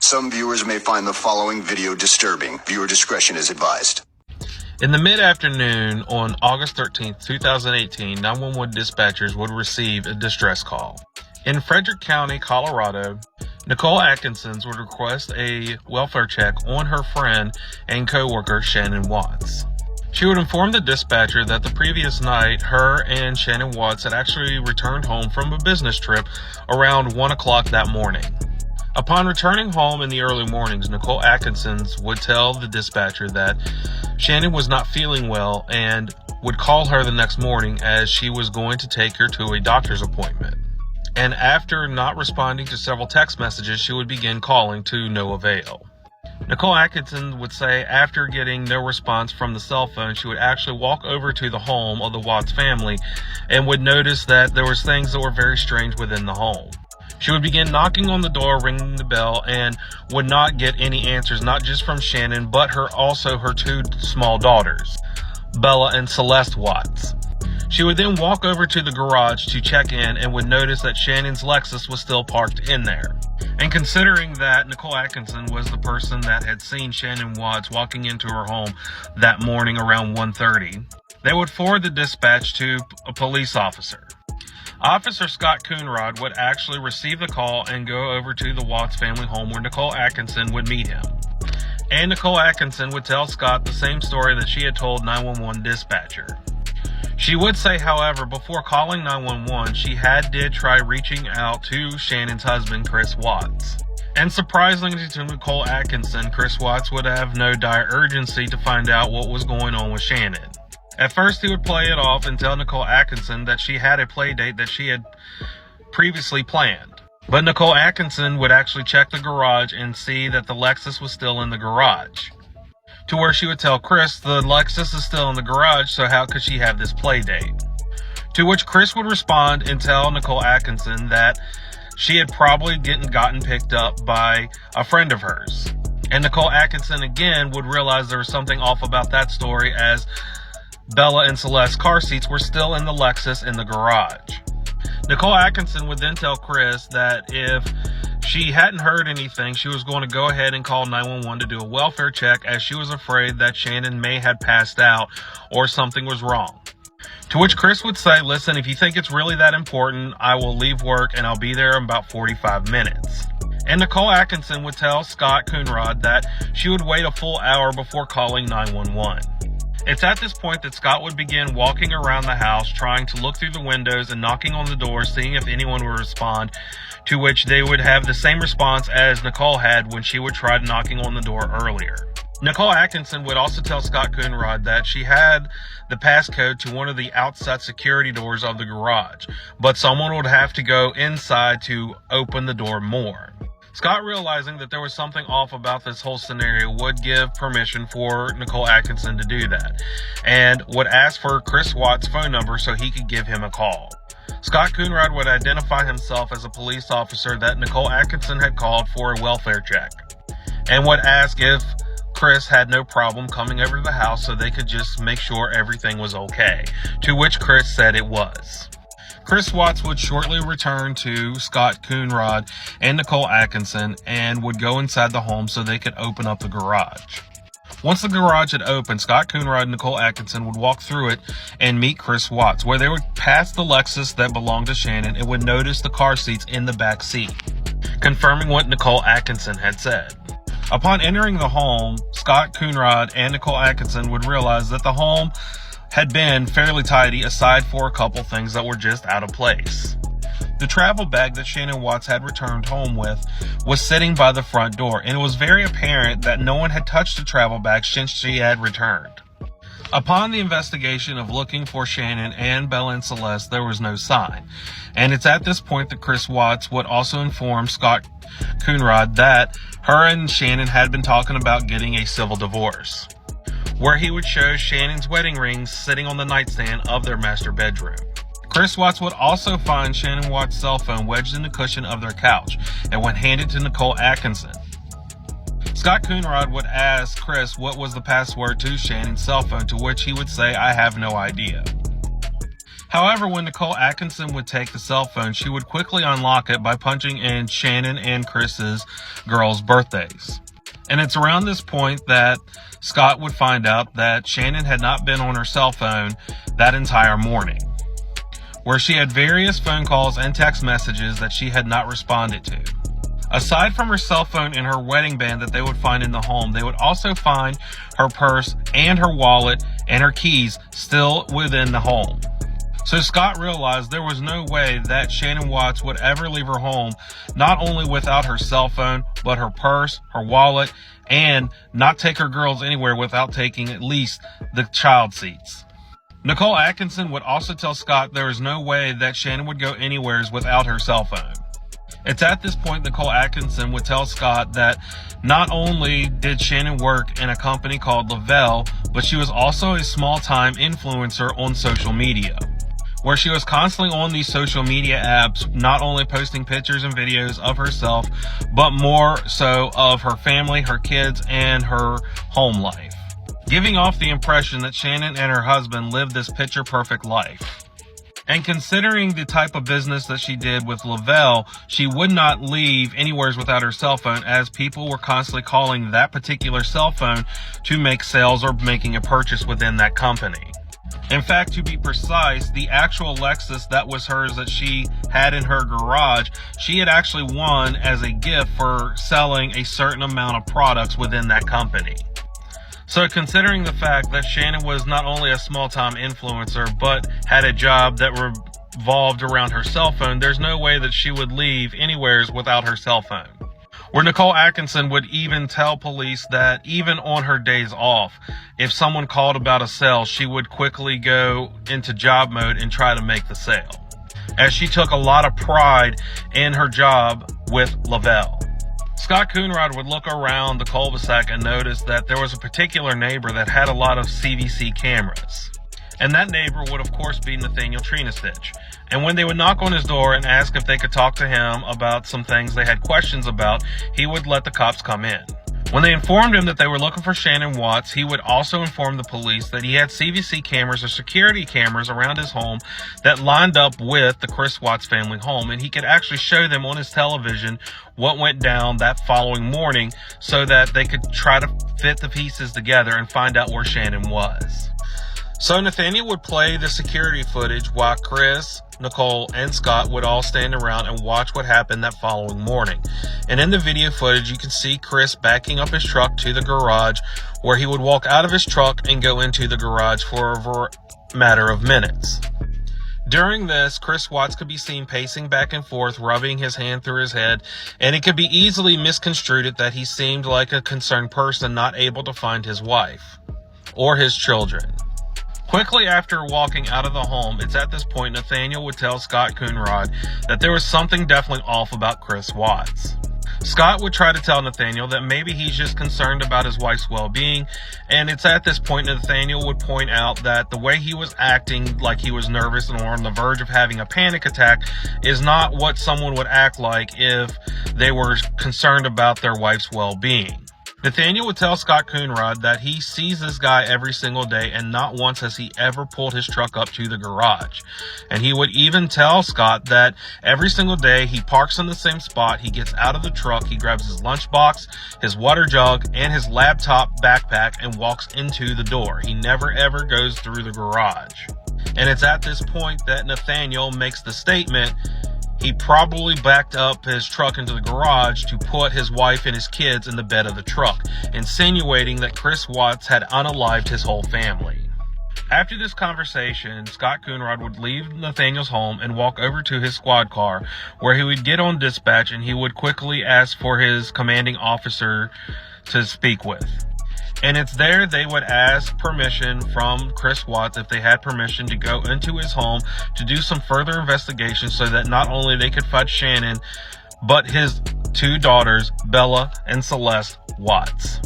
Some viewers may find the following video disturbing. Viewer discretion is advised. In the mid-afternoon on August 13th, 2018, 911 dispatchers would receive a distress call. In Frederick County, Colorado, Nicole Atkinson would request a welfare check on her friend and co-worker Shannon Watts. She would inform the dispatcher that the previous night, her and Shannon Watts had actually returned home from a business trip around 1 o'clock that morning. Upon returning home in the early mornings, Nicole Atkinson would tell the dispatcher that Shannon was not feeling well and would call her the next morning as she was going to take her to a doctor's appointment. And after not responding to several text messages, she would begin calling to no avail. Nicole Atkinson would say after getting no response from the cell phone, she would actually walk over to the home of the Watts family and would notice that there was things that were very strange within the home. She would begin knocking on the door, ringing the bell, and would not get any answers, not just from Shannon, but also her two small daughters, Bella and Celeste Watts. She would then walk over to the garage to check in and would notice that Shannon's Lexus was still parked in there. And considering that Nicole Atkinson was the person that had seen Shannon Watts walking into her home that morning around 1:30, they would forward the dispatch to a police officer. Officer Scott Coonrod would actually receive the call and go over to the Watts family home where Nicole Atkinson would meet him. And Nicole Atkinson would tell Scott the same story that she had told 911 dispatcher. She would say, however, before calling 911, she did try reaching out to Shannon's husband, Chris Watts. And surprisingly to Nicole Atkinson, Chris Watts would have no dire urgency to find out what was going on with Shannon. At first, he would play it off and tell Nicole Atkinson that she had a play date that she had previously planned. But Nicole Atkinson would actually check the garage and see that the Lexus was still in the garage. To where she would tell Chris, the Lexus is still in the garage, so how could she have this play date? To which Chris would respond and tell Nicole Atkinson that she had probably gotten picked up by a friend of hers. And Nicole Atkinson again would realize there was something off about that story, as Bella and Celeste's car seats were still in the Lexus in the garage. Nicole Atkinson would then tell Chris that if she hadn't heard anything, she was going to go ahead and call 911 to do a welfare check, as she was afraid that Shannon may have passed out or something was wrong. To which Chris would say, listen, if you think it's really that important, I will leave work and I'll be there in about 45 minutes. And Nicole Atkinson would tell Scott Coonrod that she would wait a full hour before calling 911. It's at this point that Scott would begin walking around the house, trying to look through the windows and knocking on the doors, seeing if anyone would respond, to which they would have the same response as Nicole had when she would try knocking on the door earlier. Nicole Atkinson would also tell Scott Coonrod that she had the passcode to one of the outside security doors of the garage, but someone would have to go inside to open the door more. Scott, realizing that there was something off about this whole scenario, would give permission for Nicole Atkinson to do that and would ask for Chris Watts' phone number so he could give him a call. Scott Coonrod would identify himself as a police officer that Nicole Atkinson had called for a welfare check and would ask if Chris had no problem coming over to the house so they could just make sure everything was okay, to which Chris said it was. Chris Watts would shortly return to Scott Coonrod and Nicole Atkinson and would go inside the home so they could open up the garage. Once the garage had opened, Scott Coonrod and Nicole Atkinson would walk through it and meet Chris Watts, where they would pass the Lexus that belonged to Shannon and would notice the car seats in the back seat, confirming what Nicole Atkinson had said. Upon entering the home, Scott Coonrod and Nicole Atkinson would realize that the home had been fairly tidy, aside for a couple things that were just out of place. The travel bag that Shannon Watts had returned home with was sitting by the front door, and it was very apparent that no one had touched the travel bag since she had returned. Upon the investigation of looking for Shannon and Bella and Celeste, there was no sign. And it's at this point that Chris Watts would also inform Scott Coonrod that her and Shannon had been talking about getting a civil divorce, where he would show Shannon's wedding rings sitting on the nightstand of their master bedroom. Chris Watts would also find Shannon Watts' cell phone wedged in the cushion of their couch and would hand it to Nicole Atkinson. Scott Coonrod would ask Chris what was the password to Shannon's cell phone, to which he would say, I have no idea. However, when Nicole Atkinson would take the cell phone, she would quickly unlock it by punching in Shannon and Chris's girls' birthdays. And it's around this point that Scott would find out that Shannon had not been on her cell phone that entire morning, where she had various phone calls and text messages that she had not responded to. Aside from her cell phone and her wedding band that they would find in the home, they would also find her purse and her wallet and her keys still within the home. So Scott realized there was no way that Shannon Watts would ever leave her home, not only without her cell phone, but her purse, her wallet, and not take her girls anywhere without taking at least the child seats. Nicole Atkinson would also tell Scott there was no way that Shannon would go anywhere without her cell phone. It's at this point Nicole Atkinson would tell Scott that not only did Shannon work in a company called Lavelle, but she was also a small-time influencer on social media, where she was constantly on these social media apps, not only posting pictures and videos of herself, but more so of her family, her kids, and her home life, giving off the impression that Shannon and her husband lived this picture-perfect life. And considering the type of business that she did with Lavelle, she would not leave anywhere without her cell phone, as people were constantly calling that particular cell phone to make sales or making a purchase within that company. In fact, to be precise, the actual Lexus that was hers that she had in her garage, she had actually won as a gift for selling a certain amount of products within that company. So considering the fact that Shannon was not only a small-time influencer, but had a job that revolved around her cell phone, there's no way that she would leave anywhere without her cell phone. Where Nicole Atkinson would even tell police that even on her days off, if someone called about a sale, she would quickly go into job mode and try to make the sale, as she took a lot of pride in her job with Lavelle. Scott Coonrod would look around the cul-de-sac and notice that there was a particular neighbor that had a lot of CVC cameras. And that neighbor would of course be Nathaniel Trinastitch. And when they would knock on his door and ask if they could talk to him about some things they had questions about, he would let the cops come in. When they informed him that they were looking for Shannon Watts, he would also inform the police that he had CVC cameras or security cameras around his home that lined up with the Chris Watts family home, and he could actually show them on his television what went down that following morning so that they could try to fit the pieces together and find out where Shannon was. So Nathaniel would play the security footage while Chris, Nicole, and Scott would all stand around and watch what happened that following morning. And in the video footage, you can see Chris backing up his truck to the garage, where he would walk out of his truck and go into the garage for a matter of minutes. During this, Chris Watts could be seen pacing back and forth, rubbing his hand through his head, and it could be easily misconstrued that he seemed like a concerned person not able to find his wife or his children. Quickly after walking out of the home, it's at this point Nathaniel would tell Scott Coonrod that there was something definitely off about Chris Watts. Scott would try to tell Nathaniel that maybe he's just concerned about his wife's well-being, and it's at this point Nathaniel would point out that the way he was acting like he was nervous and on the verge of having a panic attack is not what someone would act like if they were concerned about their wife's well-being. Nathaniel would tell Scott Coonrod that he sees this guy every single day, and not once has he ever pulled his truck up to the garage. And he would even tell Scott that every single day he parks in the same spot, he gets out of the truck, he grabs his lunchbox, his water jug, and his laptop backpack and walks into the door. He never ever goes through the garage. And it's at this point that Nathaniel makes the statement he probably backed up his truck into the garage to put his wife and his kids in the bed of the truck, insinuating that Chris Watts had unalived his whole family. After this conversation, Scott Coonrod would leave Nathaniel's home and walk over to his squad car, where he would get on dispatch and he would quickly ask for his commanding officer to speak with. And it's there they would ask permission from Chris Watts, if they had permission to go into his home to do some further investigation so that not only they could find Shannon, but his two daughters, Bella and Celeste Watts.